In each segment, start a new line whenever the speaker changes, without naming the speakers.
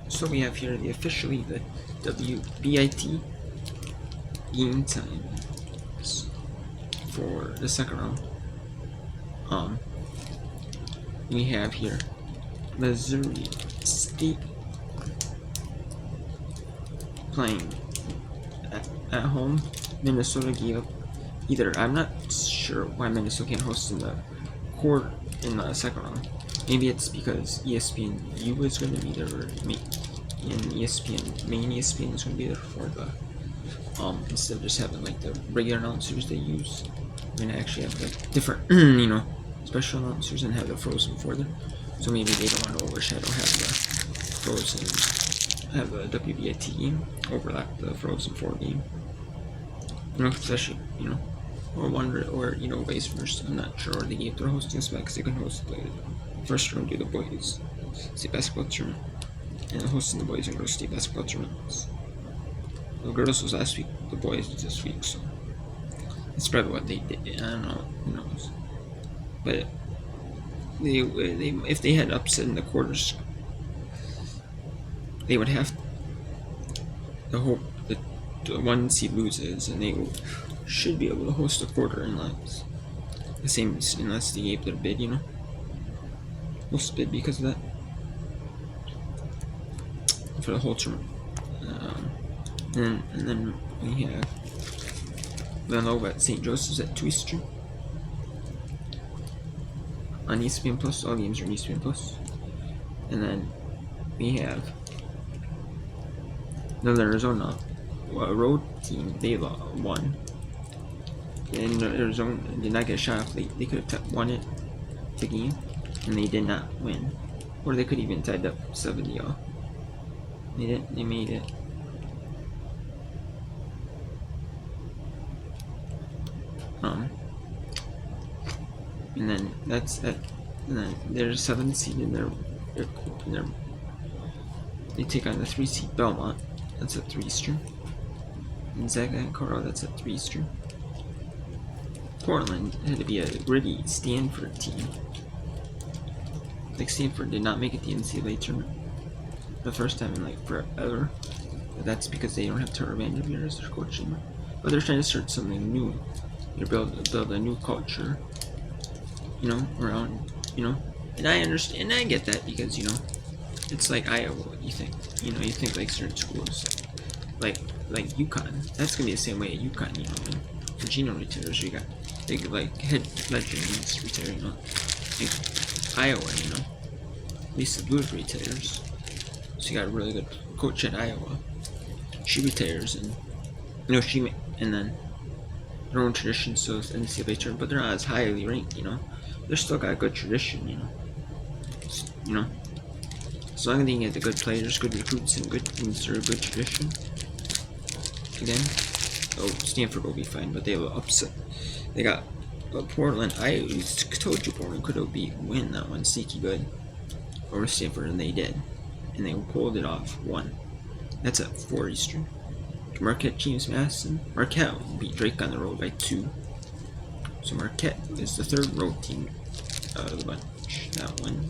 So we have here officially the WBIT game times for the second round. We have here Missouri State playing at home. Minnesota gave up either. I'm not sure why Minnesota can't host in the second round. Maybe it's because ESPNU is going to be there, and main ESPN is going to be there for the instead of just having like the regular announcers they use. We're gonna actually have like different special announcers and have the Frozen for them. So maybe they don't want to overshadow have the WBIT game overlap the Frozen 4 game. Especially or vice versa. I'm not sure the game they're hosting is because they can host the first round do the boys state basketball tournament, and hosting the boys and girls state basketball tournaments. The girls was last week, the boys was this week, so it's probably what they did. I don't know, who knows. But they if they had upset in the quarters, they would have the hope that the one seed loses, and they should be able to host a quarter unless they gave their bid, most bid because of that for the whole tournament. And then we have Villanova at St. Joseph's at 2 Eastern on ESPN Plus. All games are on ESPN Plus. And then we have Northern Arizona, a road team. They won. And Arizona did not get a shot. They could have won it, the game, and they did not win. Or they could even tied up 70 off. They didn't. They made it. And then that's it. And then there's 7th seed in their they take on the 3 seed Belmont. That's at 3 Eastern. And Zaga and Colorado, that's at 3 Eastern. Portland had to be a gritty Stanford team. Like Stanford did not make it the NCAA tournament the first time in like forever. But that's because they don't have Tara Vanderveer as their coach anymore. But they're trying to start something new. They're build a new culture. Around, and I understand, and I get that because, it's like Iowa, you think like certain schools, like UConn, that's gonna be the same way at UConn, and Gino retires, you got big, like, head legends retire, like Iowa, Lisa Bluth retires, so you got a really good coach at Iowa, she retires, and, and then their own tradition, so it's NCAA tournament, but they're not as highly ranked, They're still got a good tradition, So long as they can get the good players, good recruits, and good teams or a good tradition. Again, Stanford will be fine, but they will upset. They got Portland. I told you Portland could win that one sneaky good over Stanford, and they did, and they pulled it off. That's at 4 Eastern. Marquette, James Madison. Marquette beat Drake on the road by 2. So Marquette is the 3rd road team out of the bunch. That one.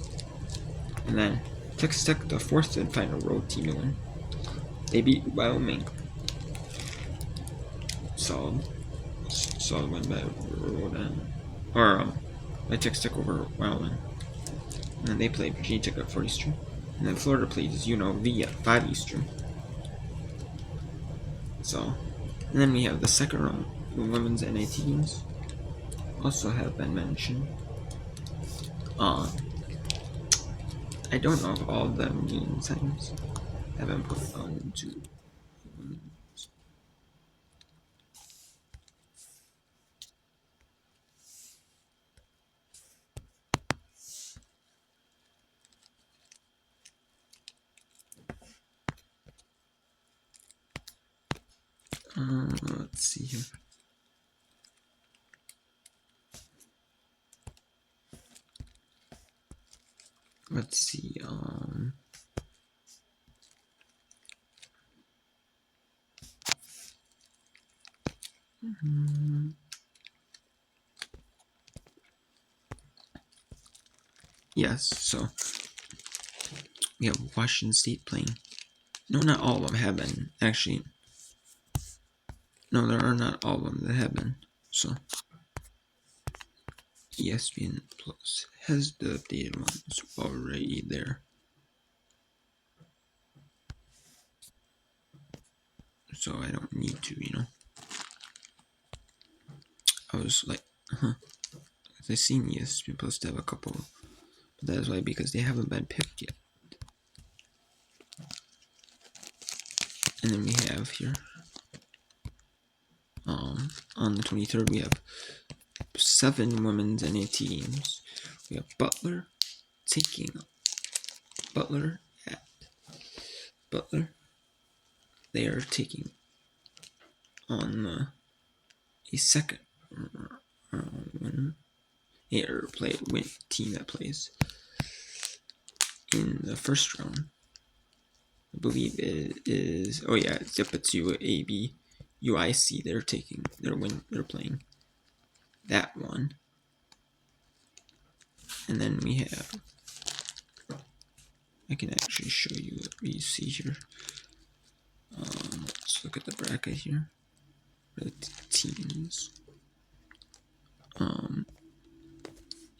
And then Texas Tech, the 4th and final road team to win. They beat Wyoming. Solid win by by Texas Tech over Wyoming. And then they play Virginia Tech at 4 Eastern. And then Florida plays UNLV at 5 Eastern. So, and then we have the second round women's NIT teams. Also have been mentioned. I don't know if all of them game times have been put onto women's. Let's see here. Let's see, yes, so we have Washington State playing No, not all of them have been. Actually, no, there are not all of them that have been. So, ESPN Plus has the updated ones already there. So I don't need to, I was like, I seen ESPN Plus to have a couple. But that's why, because they haven't been picked yet. And then we have here, on the 23rd, we have 7 women's NIT teams. We have Butler taking Butler at Butler. They are taking on a second team that plays in the first round. I believe it is. Oh yeah, it's UAB, UIC. They're playing that one, and then we have. I can actually show you what we see here. Let's look at the bracket here. The teams.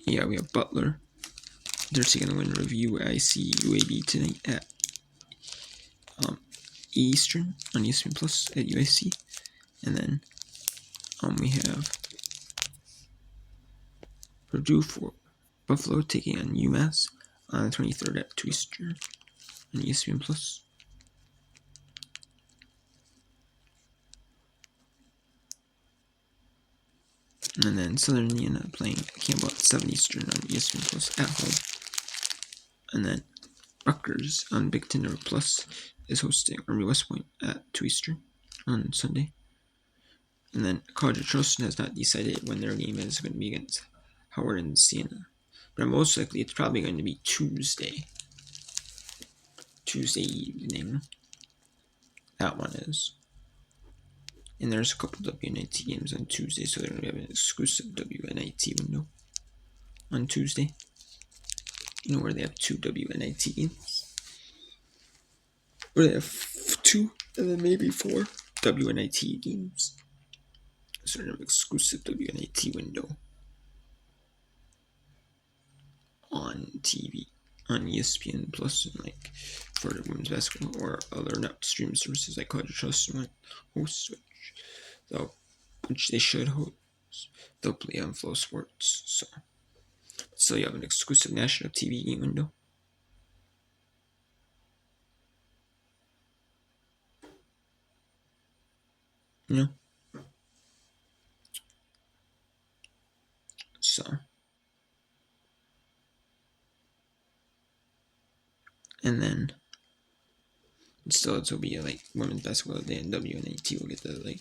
Yeah, we have Butler. They're taking the winner of UIC UAB tonight at Eastern on ESPN Plus at UIC, and then we have Purdue for Buffalo taking on UMass on the 23rd at 2 Eastern on ESPN Plus. And then Southern Indiana playing Campbell at 7 Eastern on ESPN Plus at home. And then Rutgers on Big Ten Plus is hosting Army West Point at 2 Eastern on Sunday. And then College of Charleston has not decided when their game is going to be against Howard and Siena. But most likely it's probably going to be Tuesday evening. That one is. And there's a couple WNIT games on Tuesday, so they're going to have an exclusive WNIT window on Tuesday. You know where they have 2 WNIT games? Where they have 2 and then maybe 4 WNIT games. So they're an exclusive WNIT window on TV, on ESPN Plus, and like for the women's basketball or other net stream services like College of Charleston hosts, which they should host. They'll play on Flow Sports, so you have an exclusive national TV game window. So, and then still it'll be like women's basketball day, and WNIT will get the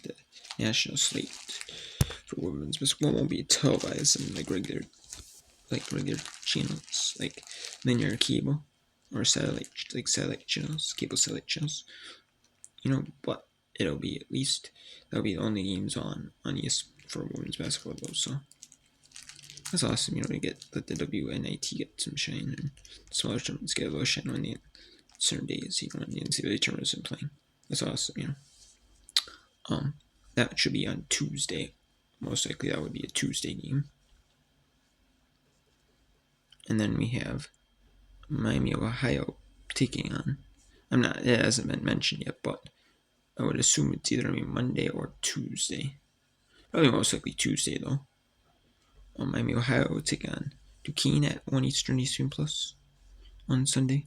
national slate for women's basketball. It won't be televised in regular channels like linear cable or satellite channels, cable satellite channels. But it'll be at least that'll be the only games on ES for women's basketball though. So that's awesome. To let the WNIT get some shine, and smaller tournaments get a little shine on the certain days, when the NCAA tournament isn't playing. That's awesome. That should be on Tuesday. Most likely that would be a Tuesday game. And then we have Miami of Ohio taking on. It hasn't been mentioned yet, but I would assume it's either going to be Monday or Tuesday. Probably most likely Tuesday though. Miami of Ohio taking on Duquesne at 1 Eastern Plus on Sunday.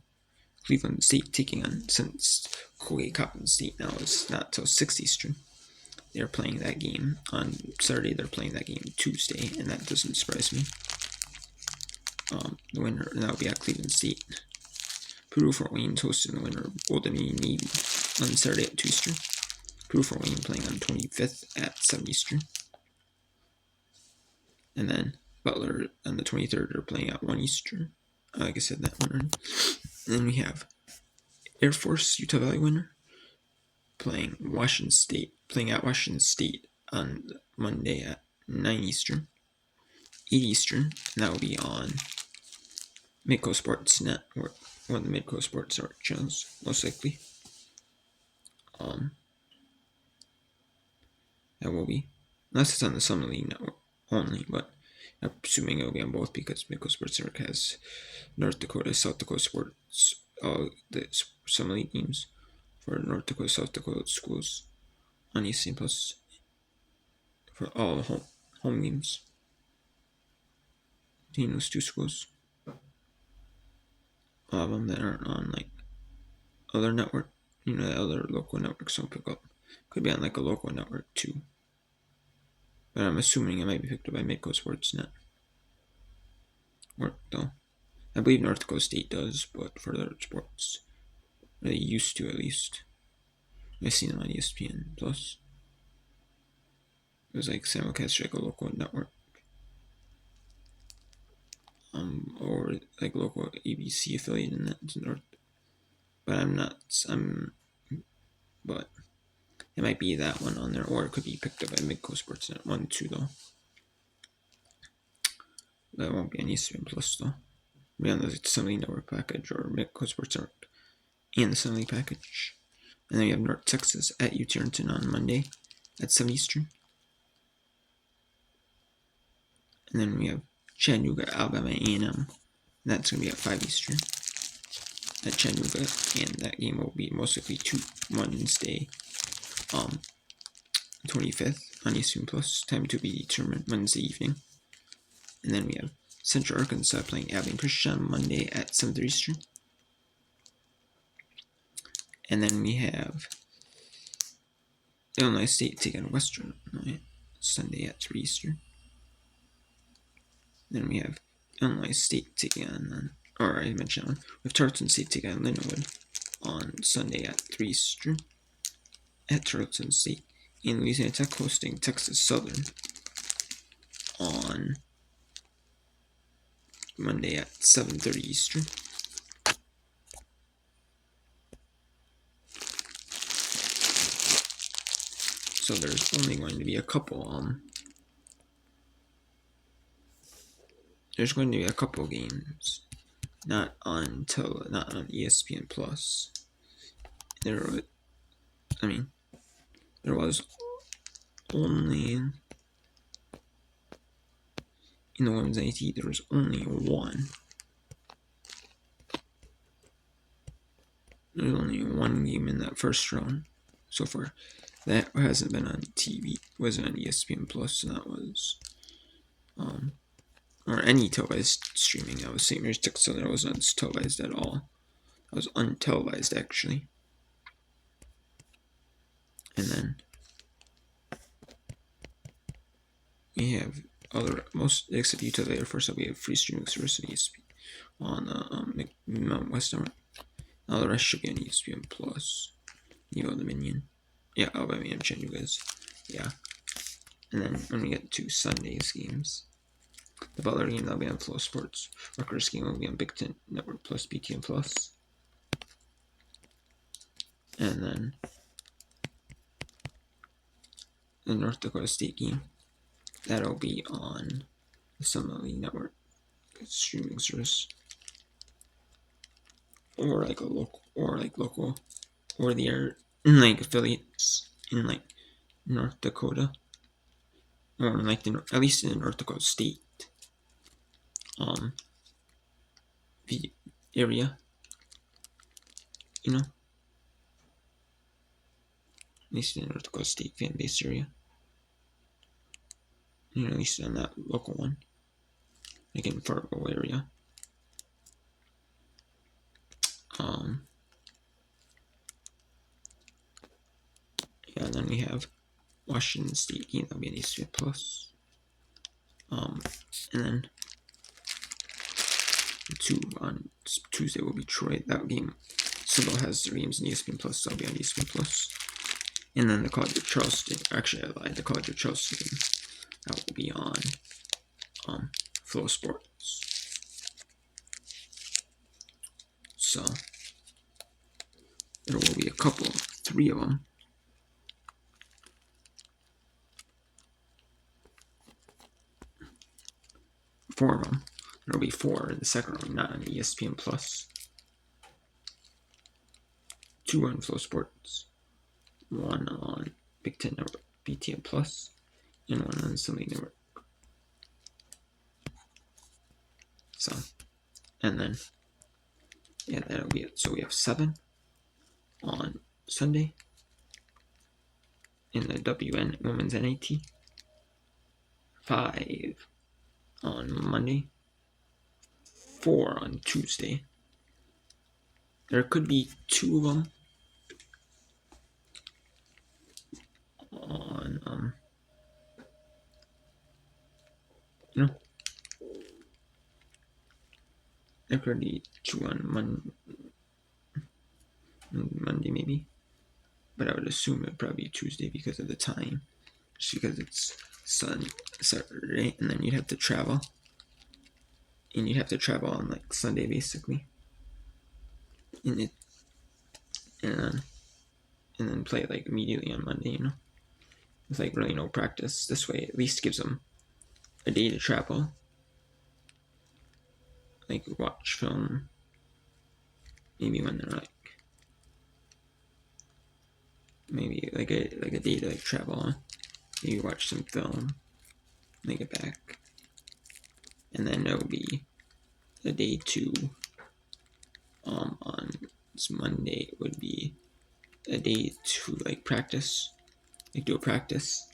Cleveland State taking on, since Colgate Coppin State now is not till 6 Eastern. They're playing that game on Saturday. They're playing that game Tuesday, and that doesn't surprise me. The winner, and that'll be at Cleveland State. Purdue Fort Wayne's hosting the winner of Old Dominion Navy on Saturday at 2 Eastern. Purdue Fort Wayne playing on 25th at 7 Eastern. And then Butler on the 23rd are playing at 1 Eastern. Like I said, that one. And then we have Air Force Utah Valley winner playing at Washington State on Monday at 9 Eastern, 8 Eastern, and that will be on Midcoast Sports Net, or one of the Midcoast Sports channels, most likely. That will be, unless it's on the Summer League network only, but I'm assuming it'll be on both because Midco Sports Network has North Dakota, South Dakota sports, the Summer League games for North Dakota, South Dakota schools on ESPN Plus for all the home games between those two schools. All of them that aren't on like other network, the other local networks don't pick up. Could be on like a local network too. But I'm assuming it might be picked up by Midco Sports Net. Or though. I believe North Dakota State does, but for their sports. They used to, at least. I've seen them on ESPN Plus. It was like simulcast like a local network. Or like local ABC affiliate in that North. But but it might be that one on there, or it could be picked up by Midco Sports Net 1 2 though. That won't be on ESPN Plus though. It'll be on the Sunday Network package or Midco Sports Network and the Sunday package. And then we have North Texas at UT on Monday at 7 Eastern. And then we have Chattanooga, Alabama A&M. That's going to be at 5 Eastern at Chattanooga. And that game will be most likely Wednesday, 25th on ESPN Plus. Time to be determined Wednesday evening. And then we have Central Arkansas playing Abilene Christian on Monday at 7:30 Eastern. And then we have Illinois State taking Western Illinois Sunday at 3 Eastern. Then we have Illinois State taking on, or I mentioned one, we have Tarleton State taking on Lindenwood on Sunday at 3 Eastern at Tarleton State. And Louisiana Tech hosting Texas Southern on Monday at 7:30 Eastern. So there's only going to be a couple there's going to be a couple games not on ESPN Plus. There was only in the women's NIT there was only one. There's only one game in that first round so far. That hasn't been on TV, wasn't on ESPN Plus, and that was or any televised streaming. That was St. Mary's Texas Southern. It wasn't televised at all. It was untelevised actually. And then we have most except Utah Air Force. We have free streaming service on ESPN on Mountain West Network. All the rest should be on ESPN Plus. Dominion. Yeah, Alabama and Chattanooga's. Yeah. And then when we get to Sunday's games, the Butler game that'll be on Flow Sports. Rutgers game will be on Big Ten Network Plus, BTN Plus. And then the North Dakota State game, that'll be on the Summer League Network streaming service. Or like local, or the like affiliates in like North Dakota, or like at least in the North Dakota State the area, at least in the North Dakota State fan base area, at least on that local one, like in Fargo area. And then we have Washington State game that'll be on ESPN Plus. And then on Tuesday will be Troy. That game still has 3 games in ESPN Plus, so that'll be on ESPN Plus. And then the College of Charleston, actually I lied, the College of Charleston game, that will be on Flow Sports. So there will be 3 of them. 4 of them. There'll be 4 in the second round, not on ESPN Plus. 2 on Flow Sports. one on Big Ten Network, BTN Plus, and one on Sunday Network. So, and then, yeah, that'll be it. So we have 7 on Sunday in the WN Women's NIT, 5 on Monday, 4 on Tuesday. There could be 2 of them on, there could be 2 on Monday maybe, but I would assume it'd probably be Tuesday because of the time, just because it's Saturday, and then you'd have to travel, and you'd have to travel on like Sunday basically, and then play like immediately on Monday, with like really no practice. This way, at least gives them a day to travel, like watch film, maybe when they're maybe like a day to like travel on, maybe watch some film, then get back, and then it'll be a day to on this Monday would be a day to like practice, like do a practice.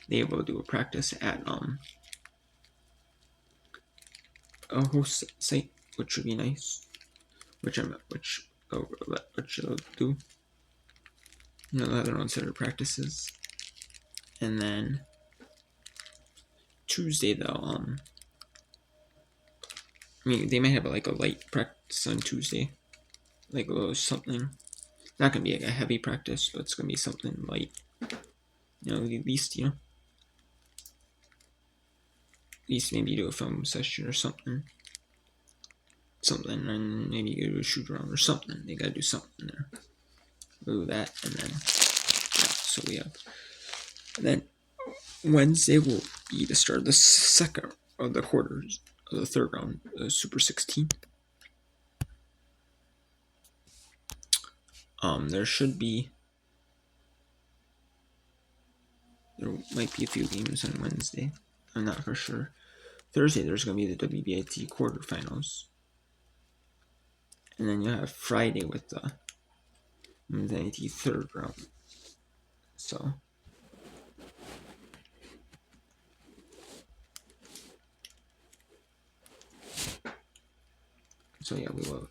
They able to do a practice at a host site, which would be nice. Which they'll do. They'll have their own set of practices. And then Tuesday they'll they might have like a light practice on Tuesday, like a little something. Not gonna be like a heavy practice, but it's gonna be something light. At least maybe do a film session or something, and maybe go to a shoot around or something. They gotta do something there. We'll do that, and then so we have. And then Wednesday will be the start of the second of the quarters of the third round, the Super 16. There might be a few games on Wednesday. I'm not for sure. Thursday, there's going to be the WBIT quarterfinals. And then you have Friday with the NCAA third round. So yeah, we will.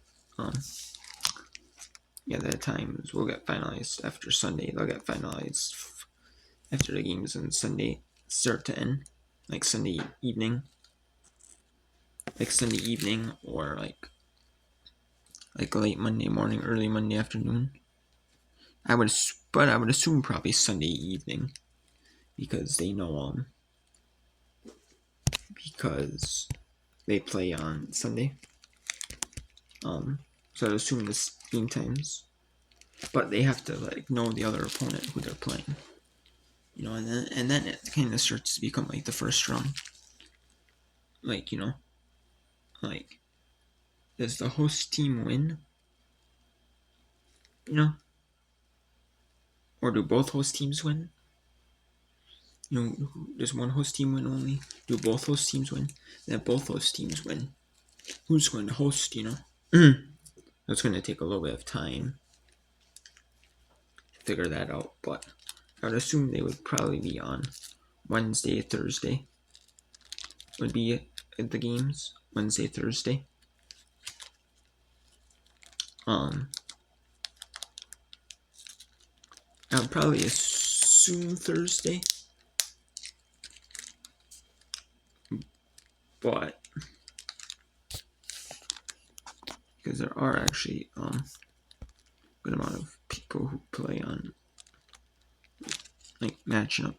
The times will get finalized after Sunday. They'll get finalized after the games on Sunday start to end, like Sunday evening, or like late Monday morning, early Monday afternoon. I would assume probably Sunday evening, because they know because they play on Sunday. So I'd assume the game times, but they have to know the other opponent who they're playing. And then it kind of starts to become like the first round. Does the host team win? Or do both host teams win? Does one host team win only? Do both host teams win? Then both host teams win. Who's going to host, That's going to take a little bit of time to figure that out, but I would assume they would probably be on Wednesday, Thursday. Would be the games, Wednesday, Thursday. I would probably assume Thursday, but because there are actually good amount of people who play on matching up,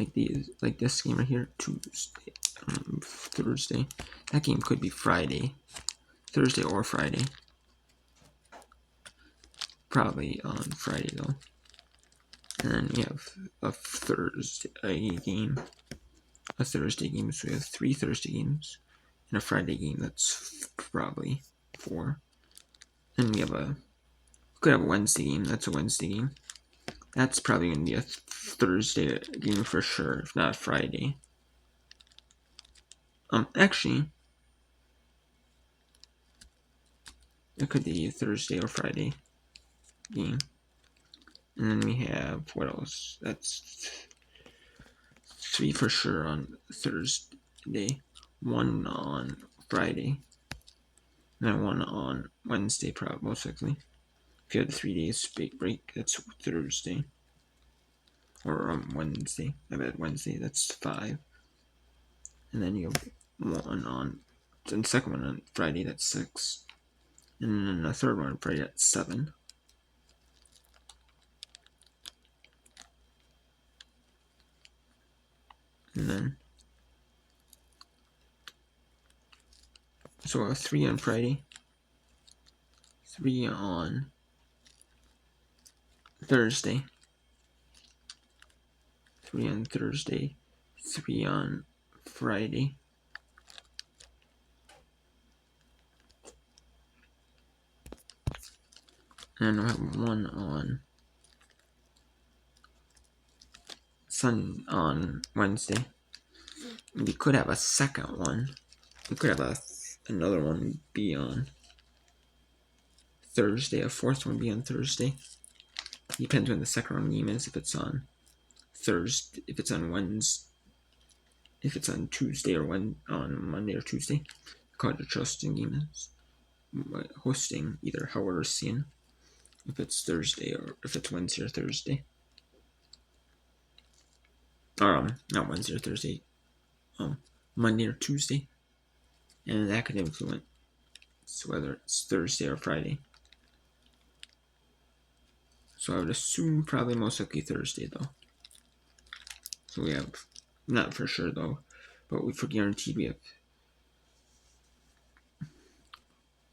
like this game right here, Tuesday, Thursday. That game could be Friday, Thursday or Friday. Probably on Friday though. And then we have a Thursday game. So we have 3 Thursday games and a Friday game. That's probably 4. Then we have a Could have a Wednesday game. That's a Wednesday game. That's probably going to be a Thursday game for sure, if not Friday. Actually, it could be Thursday or Friday game. And then we have, what else? That's 3 for sure on Thursday, 1 on Friday, and then 1 on Wednesday, probably, most likely. If you had the 3 days big break, that's Thursday. Or Wednesday. I bet Wednesday, that's 5. And then you have 1 on, and the second one on Friday, that's 6. And then the third one on Friday, that's 7. And then, so 3 on Friday, 3 on Thursday, 3 on Thursday, 3 on Friday, and we'll have 1 on Wednesday. We could have a second one. We could have another one be on Thursday. A fourth one be on Thursday. Depends when the second round game is. If it's on Thursday, if it's on Wednesday, if it's on Tuesday or on Monday or Tuesday. College of Trusting game is hosting either Howard or Cian. If it's Thursday or if it's Wednesday or Thursday. Or not Wednesday or Thursday. Monday or Tuesday. And that could influence whether it's Thursday or Friday. So I would assume probably most likely Thursday though. So we have, not for sure though, but for guaranteed we have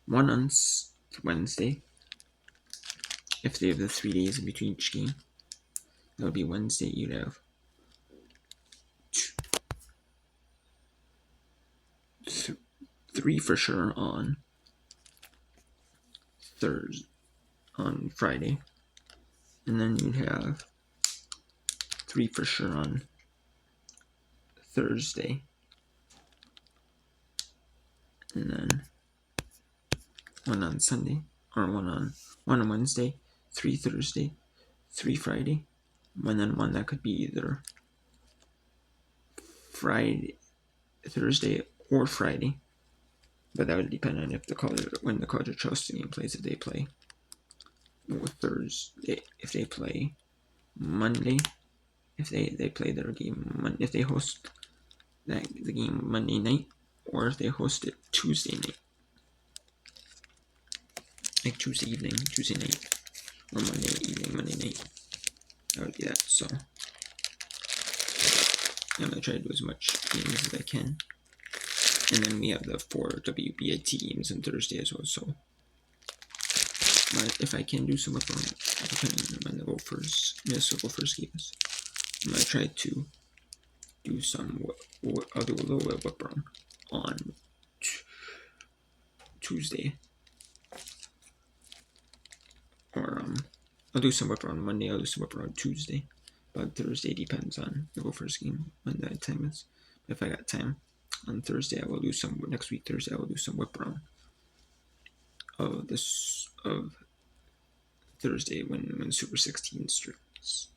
1 on Wednesday. If they have the 3 days in between each game, that would be Wednesday. You'd have 3 for sure on Thursday, on Friday, and then you'd have 3 for sure on Thursday, and then 1 on Sunday, or 1 on Wednesday, 3 Thursday, 3 Friday, and then 1 that could be either Friday, Thursday, or Friday. But that would depend on when the College of Trusting game plays. If they play Thursday, if they play Monday, if they play their game, if they host the game Monday night, or if they host it Tuesday night, like Tuesday evening, Tuesday night, or Monday evening, Monday night. That would be that. So I'm gonna try to do as much games as I can. And then we have the 4 WBIT games on Thursday as well. So if I can do some of them, depending on when the Minnesota Gophers games, I'm gonna try to do some. I'll do a little bit of whip run on Tuesday, or I'll do some whip run Monday. I'll do some whip run Tuesday, but Thursday depends on the Gophers game when that time is. If I got time on Thursday, I will do some. Next week Thursday, I will do some whip run of Thursday when Super 16 starts.